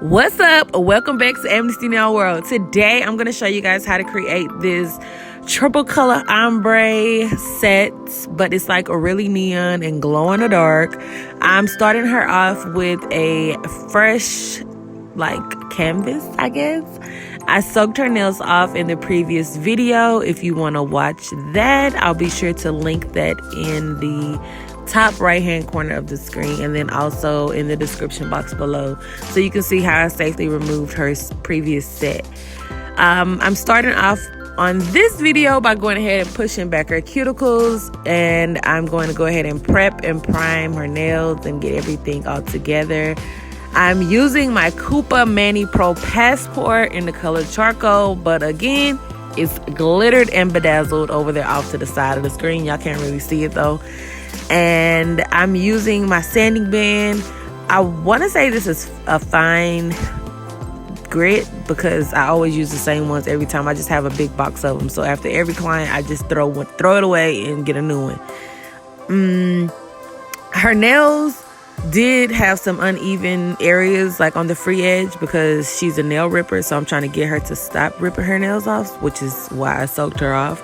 What's up? Welcome back to Amnesty Now World. Today I'm going to show you guys how to create this triple color ombre set, but it's like a really neon and glow in the dark. I'm starting her off with a fresh like canvas, I guess. I soaked her nails off in the previous video. If you want to watch that, I'll be sure to link that in the top right hand corner of the screen and then also in the description box below, so you can see how I safely removed her previous set. I'm starting off on this video by going ahead and pushing back her cuticles, and I'm going to go ahead and prep and prime her nails and get everything all together. I'm using my Koopa Mani Pro Passport in the color charcoal, but again, it's glittered and bedazzled over there off to the side of the screen. Y'all can't really see it though. And I'm using my sanding band. I want to say this is a fine grit because I always use the same ones every time. I just have a big box of them. So after every client, I just throw it away and get a new one. Her nails did have some uneven areas like on the free edge because she's a nail ripper. So I'm trying to get her to stop ripping her nails off, which is why I soaked her off.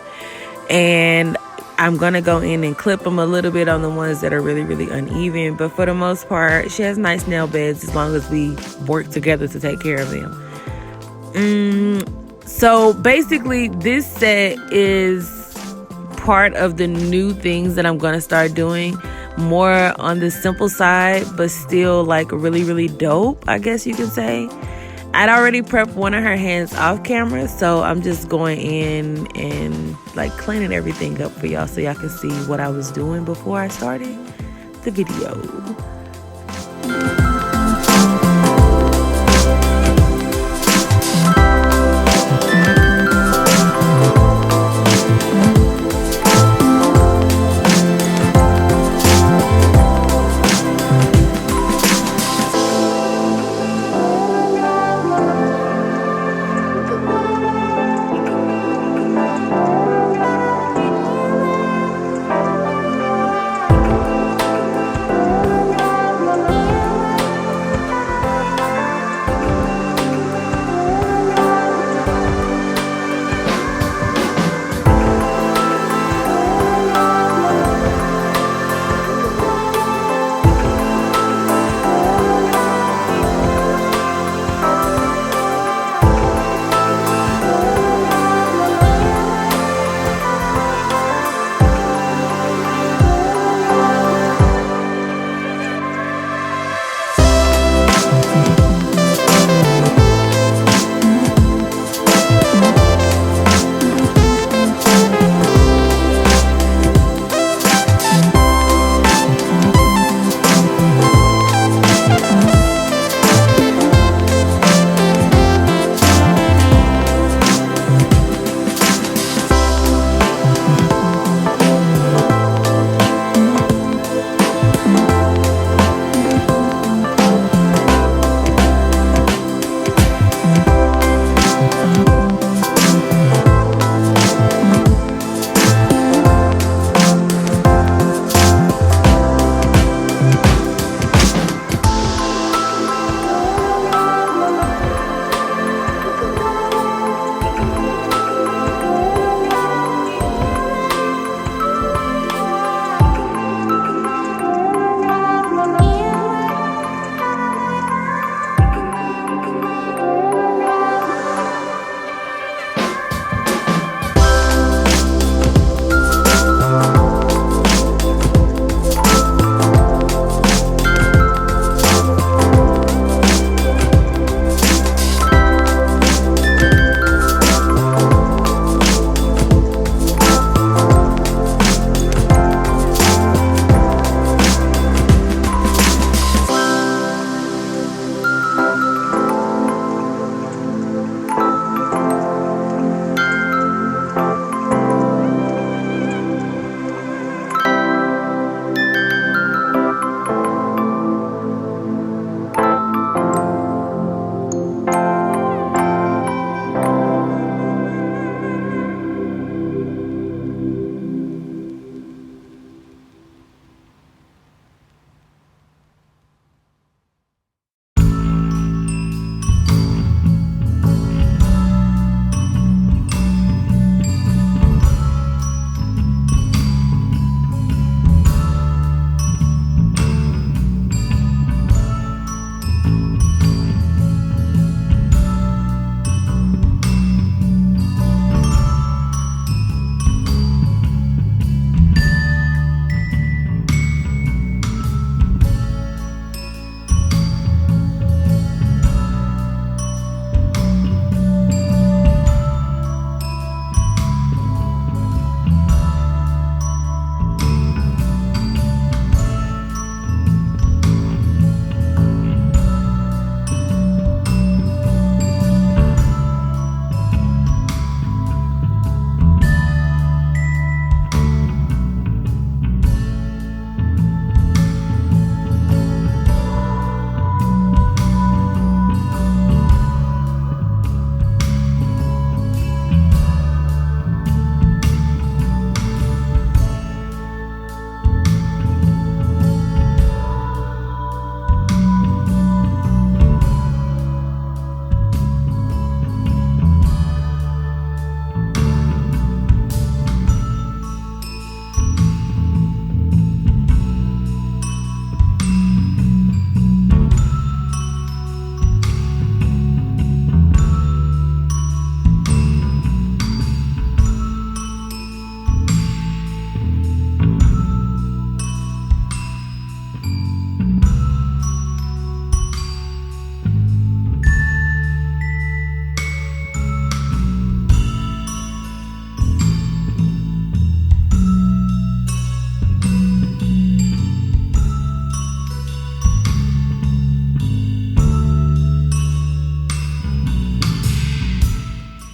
And I'm going to go in and clip them a little bit on the ones that are really, really uneven. But for the most part, she has nice nail beds as long as we work together to take care of them. So basically, this set is part of the new things that I'm going to start doing. More on the simple side, but still like really, really dope, I guess you can say. I'd already prepped one of her hands off camera, so I'm just going in and like cleaning everything up for y'all so y'all can see what I was doing before I started the video.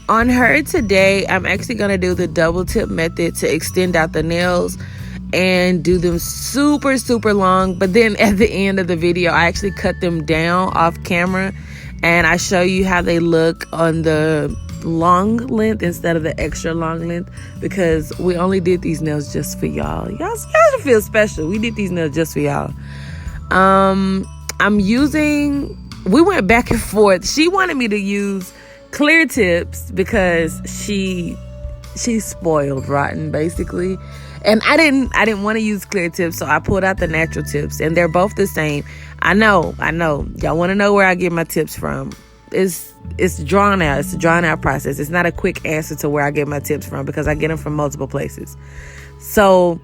On her today, I'm actually going to do the double tip method to extend out the nails and do them super, super long. But then at the end of the video, I actually cut them down off camera and I show you how they look on the long length instead of the extra long length, because we only did these nails just for y'all. Y'all should feel special. We did these nails just for y'all. We went back and forth. She wanted me to use clear tips because she's spoiled rotten basically, and I didn't want to use clear tips, so I pulled out the natural tips, and they're both the same. I know y'all want to know where I get my tips from. It's drawn out. It's a drawn out process. It's not a quick answer to where I get my tips from, because I get them from multiple places. So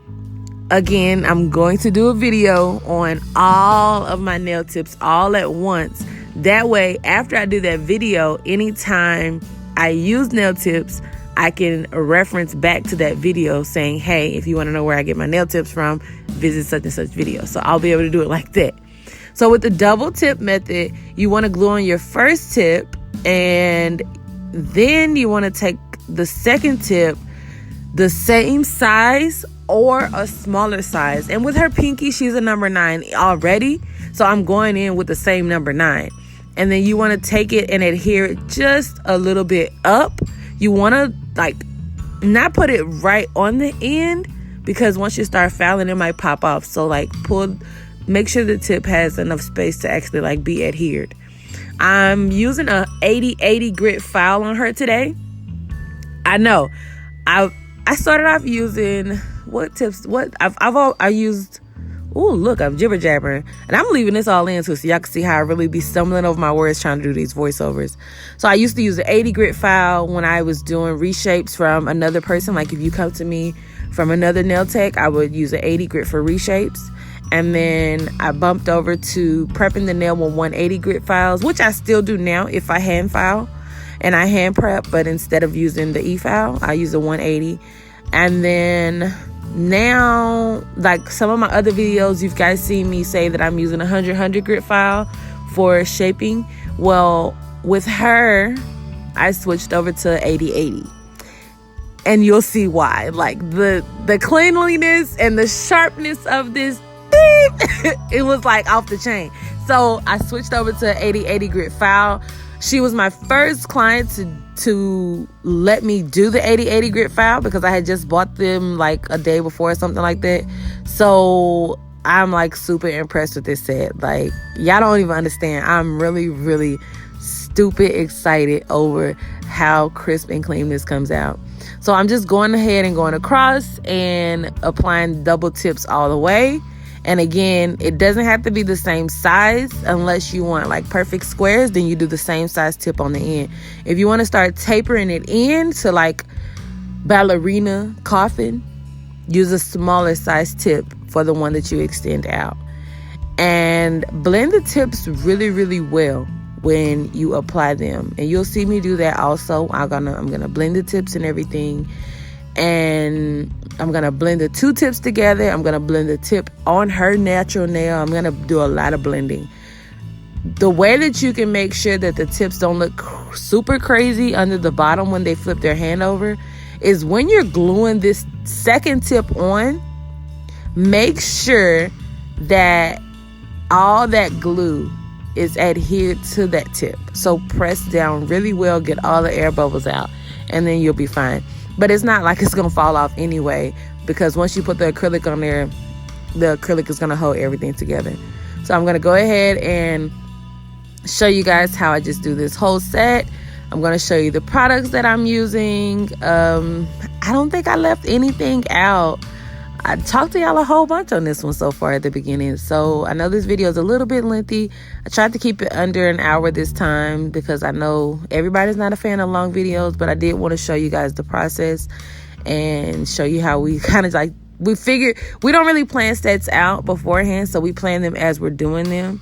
again, I'm going to do a video on all of my nail tips all at once. That way, after I do that video, anytime I use nail tips, I can reference back to that video saying, hey, if you want to know where I get my nail tips from, visit such and such video. So I'll be able to do it like that. So with the double tip method, you want to glue on your first tip, and then you want to take the second tip, the same size or a smaller size. And with her pinky, she's a number 9 already, so I'm going in with the same number 9. And then you want to take it and adhere it just a little bit up. You want to not put it right on the end, because once you start fouling, it might pop off. So make sure the tip has enough space to actually be adhered. I'm using a 80/80 grit file on her today. I know I started off using I used. Oh, look, I'm jibber jabbering. And I'm leaving this all in too, so y'all can see how I really be stumbling over my words trying to do these voiceovers. So I used to use the 80 grit file when I was doing reshapes from another person. Like if you come to me from another nail tech, I would use an 80 grit for reshapes. And then I bumped over to prepping the nail with 180 grit files, which I still do now if I hand file and I hand prep. But instead of using the E-file, I use a 180. And then now, some of my other videos, you guys seen me say that I'm using a 100 grit file for shaping. Well, with her, I switched over to 80/80, and you'll see why. The cleanliness and the sharpness of this beep, it was off the chain. So I switched over to 80/80 grit file. She was my first client to let me do the 80/80 grit file, because I had just bought them a day before or something like that. So I'm super impressed with this set. Y'all don't even understand. I'm really, really stupid excited over how crisp and clean this comes out. So I'm just going ahead and going across and applying double tips all the way. And again, it doesn't have to be the same size unless you want perfect squares. Then you do the same size tip on the end. If you want to start tapering it in to ballerina coffin, use a smaller size tip for the one that you extend out. And blend the tips really, really well when you apply them. And you'll see me do that also. I'm gonna blend the tips and everything. And I'm going to blend the two tips together. I'm going to blend the tip on her natural nail. I'm going to do a lot of blending. The way that you can make sure that the tips don't look super crazy under the bottom when they flip their hand over is when you're gluing this second tip on, make sure that all that glue is adhered to that tip. So press down really well, get all the air bubbles out, and then you'll be fine. But it's not like it's going to fall off anyway, because once you put the acrylic on there, the acrylic is going to hold everything together. So I'm going to go ahead and show you guys how I just do this whole set. I'm going to show you the products that I'm using. I don't think I left anything out. I talked to y'all a whole bunch on this one so far at the beginning. So I know this video is a little bit lengthy. I tried to keep it under an hour this time because I know everybody's not a fan of long videos, but I did want to show you guys the process and show you how we kind of we figured we don't really plan sets out beforehand, so we plan them as we're doing them.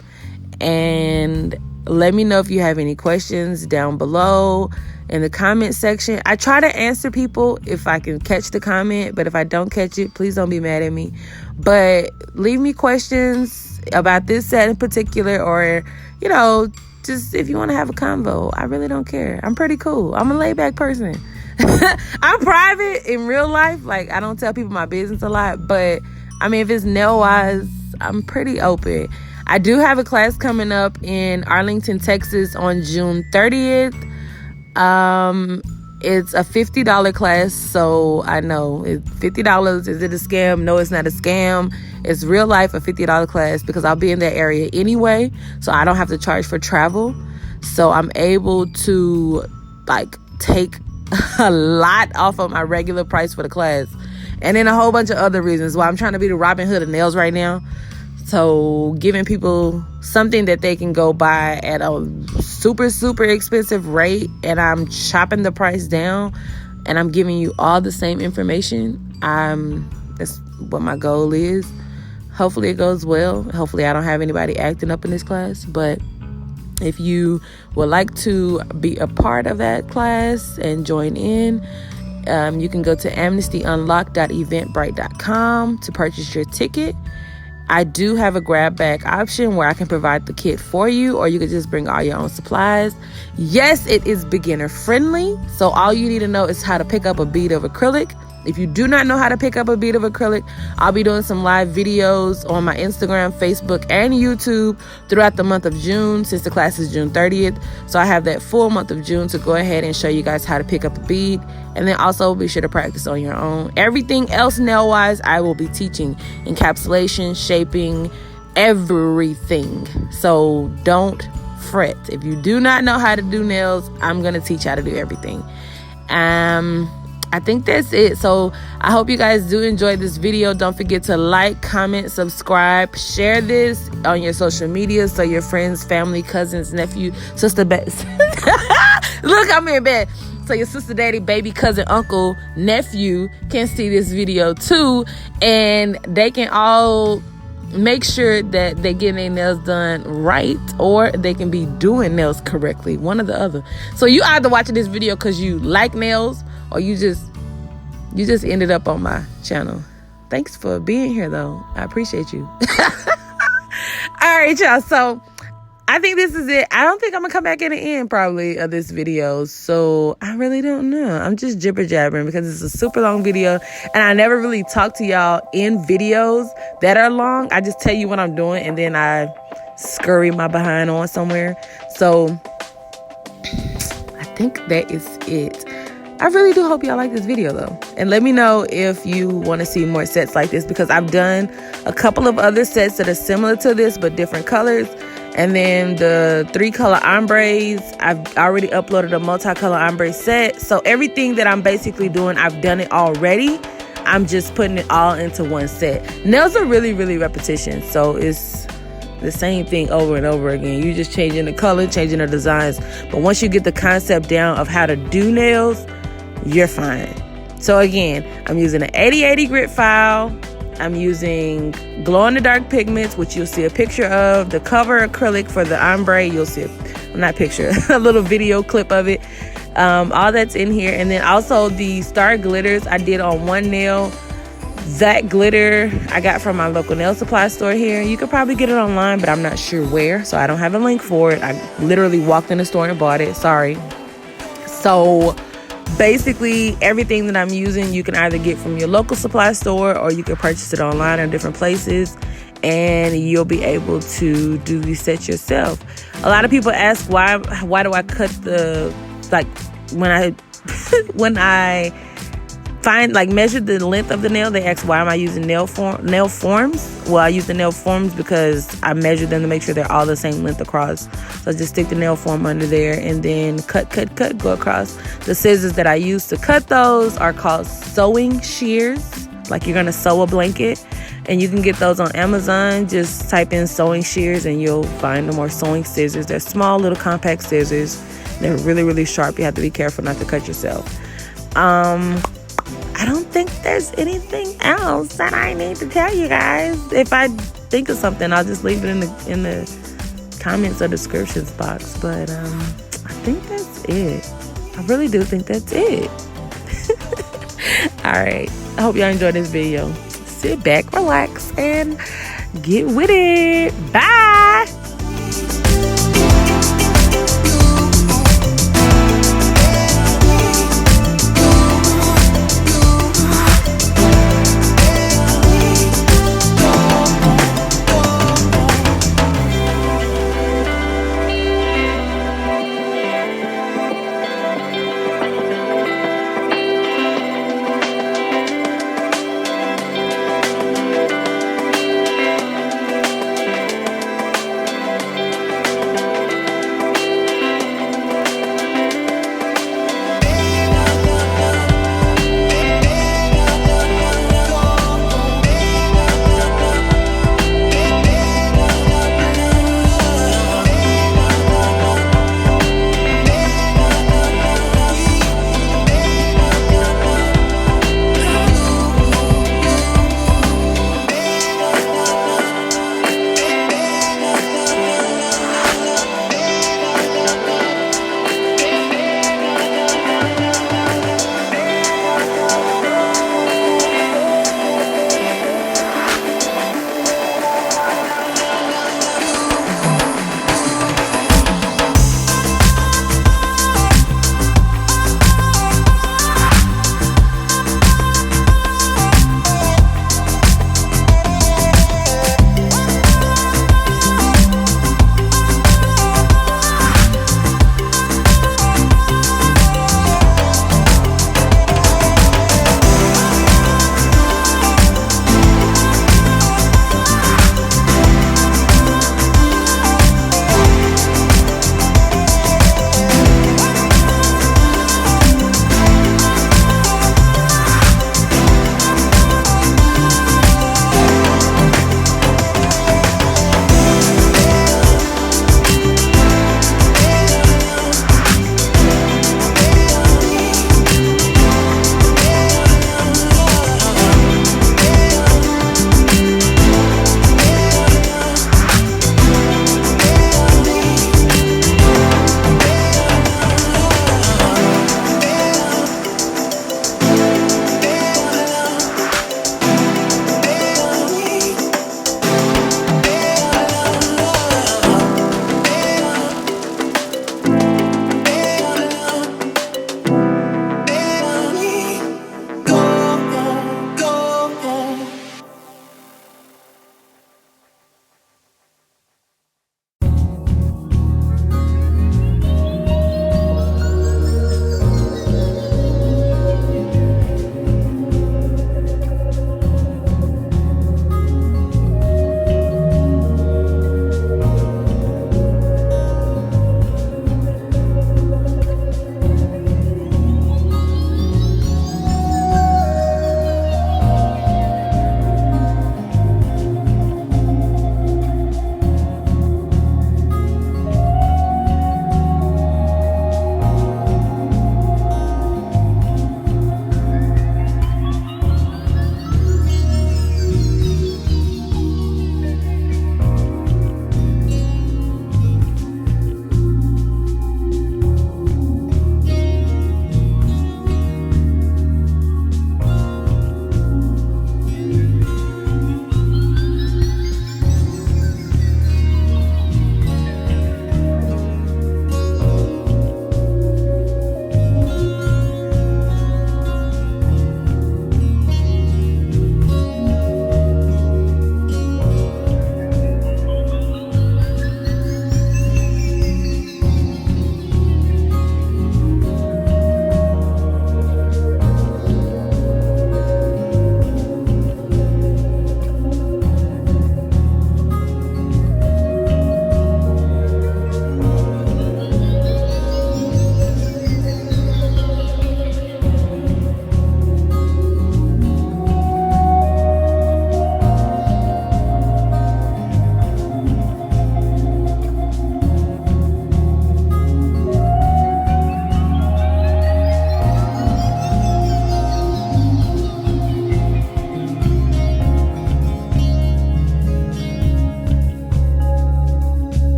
And let me know if you have any questions down below in the comment section. I try to answer people if I can catch the comment, but if I don't catch it, please don't be mad at me. But leave me questions about this set in particular, or just if you want to have a convo, I really don't care. I'm pretty cool. I'm a laid back person. I'm private in real life. Like, I don't tell people my business a lot, but I mean, if it's nail wise, I'm pretty open. I do have a class coming up in Arlington, Texas on June 30th. It's a $50 class, so I know it's $50. Is it a scam? No, it's not a scam. It's real life, a $50 class, because I'll be in that area anyway, so I don't have to charge for travel. So I'm able to like take a lot off of my regular price for the class, and then a whole bunch of other reasons why I'm trying to be the Robin Hood of nails right now. So giving people something that they can go buy at a super, super expensive rate, and I'm chopping the price down, and I'm giving you all the same information. That's what my goal is. Hopefully it goes well. Hopefully I don't have anybody acting up in this class, but if you would like to be a part of that class and join in, you can go to amnestyunlocked.eventbrite.com to purchase your ticket. I do have a grab bag option where I can provide the kit for you, or you could just bring all your own supplies. Yes, it is beginner friendly, so all you need to know is how to pick up a bead of acrylic. If you do not know how to pick up a bead of acrylic, I'll be doing some live videos on my Instagram, Facebook, and YouTube throughout the month of June, since the class is June 30th. So I have that full month of June to go ahead and show you guys how to pick up a bead. And then also be sure to practice on your own. Everything else nail-wise, I will be teaching encapsulation, shaping, everything. So don't fret. If you do not know how to do nails, I'm going to teach how to do everything. I think that's it. So I hope you guys do enjoy this video. Don't forget to like, comment, subscribe, share this on your social media so your friends, family, cousins, nephew, sister, look, I'm in bed. So your sister, daddy, baby, cousin, uncle, nephew can see this video too, and they can all make sure that they're getting their nails done right, or they can be doing nails correctly, one or the other. So you either watching this video because you like nails, or you just ended up on my channel. Thanks for being here, though. I appreciate you. All right, y'all. So I think this is it. I don't think I'm going to come back in the end, probably, of this video. So I really don't know. I'm just jibber-jabbering because it's a super long video. And I never really talk to y'all in videos that are long. I just tell you what I'm doing, and then I scurry my behind on somewhere. So I think that is it. I really do hope y'all like this video, though. And let me know if you want to see more sets like this, because I've done a couple of other sets that are similar to this but different colors. And then the 3-color ombres, I've already uploaded a multicolor ombre set. So everything that I'm basically doing, I've done it already. I'm just putting it all into one set. Nails are really, really repetition. So it's the same thing over and over again. You're just changing the color, changing the designs. But once you get the concept down of how to do nails, you're fine. So again, I'm using an 80/80 grit file. I'm using glow-in-the-dark pigments, which you'll see a picture of. The cover acrylic for the ombre, you'll see a little video clip of it. All that's in here. And then also the star glitters I did on one nail. That glitter I got from my local nail supply store here. You could probably get it online, but I'm not sure where, so I don't have a link for it. I literally walked in the store and bought it. Sorry. So basically everything that I'm using, you can either get from your local supply store, or you can purchase it online in different places, and you'll be able to do these sets yourself. A lot of people ask why do I cut the, like, when I measure the length of the nail, they ask why am I using nail forms. Well, I use the nail forms because I measure them to make sure they're all the same length across. So I just stick the nail form under there and then cut, go across. The scissors that I use to cut those are called sewing shears, like you're gonna sew a blanket, and you can get those on Amazon. Just type in sewing shears and you'll find them, or sewing scissors. They're small little compact scissors. They're really, really sharp. You have to be careful not to cut yourself. I don't think there's anything else that I need to tell you guys. If I think of something, I'll just leave it in the comments or descriptions box. But I think that's it. I really do think that's it. All right. I hope y'all enjoyed this video. Sit back, relax, and get with it. Bye.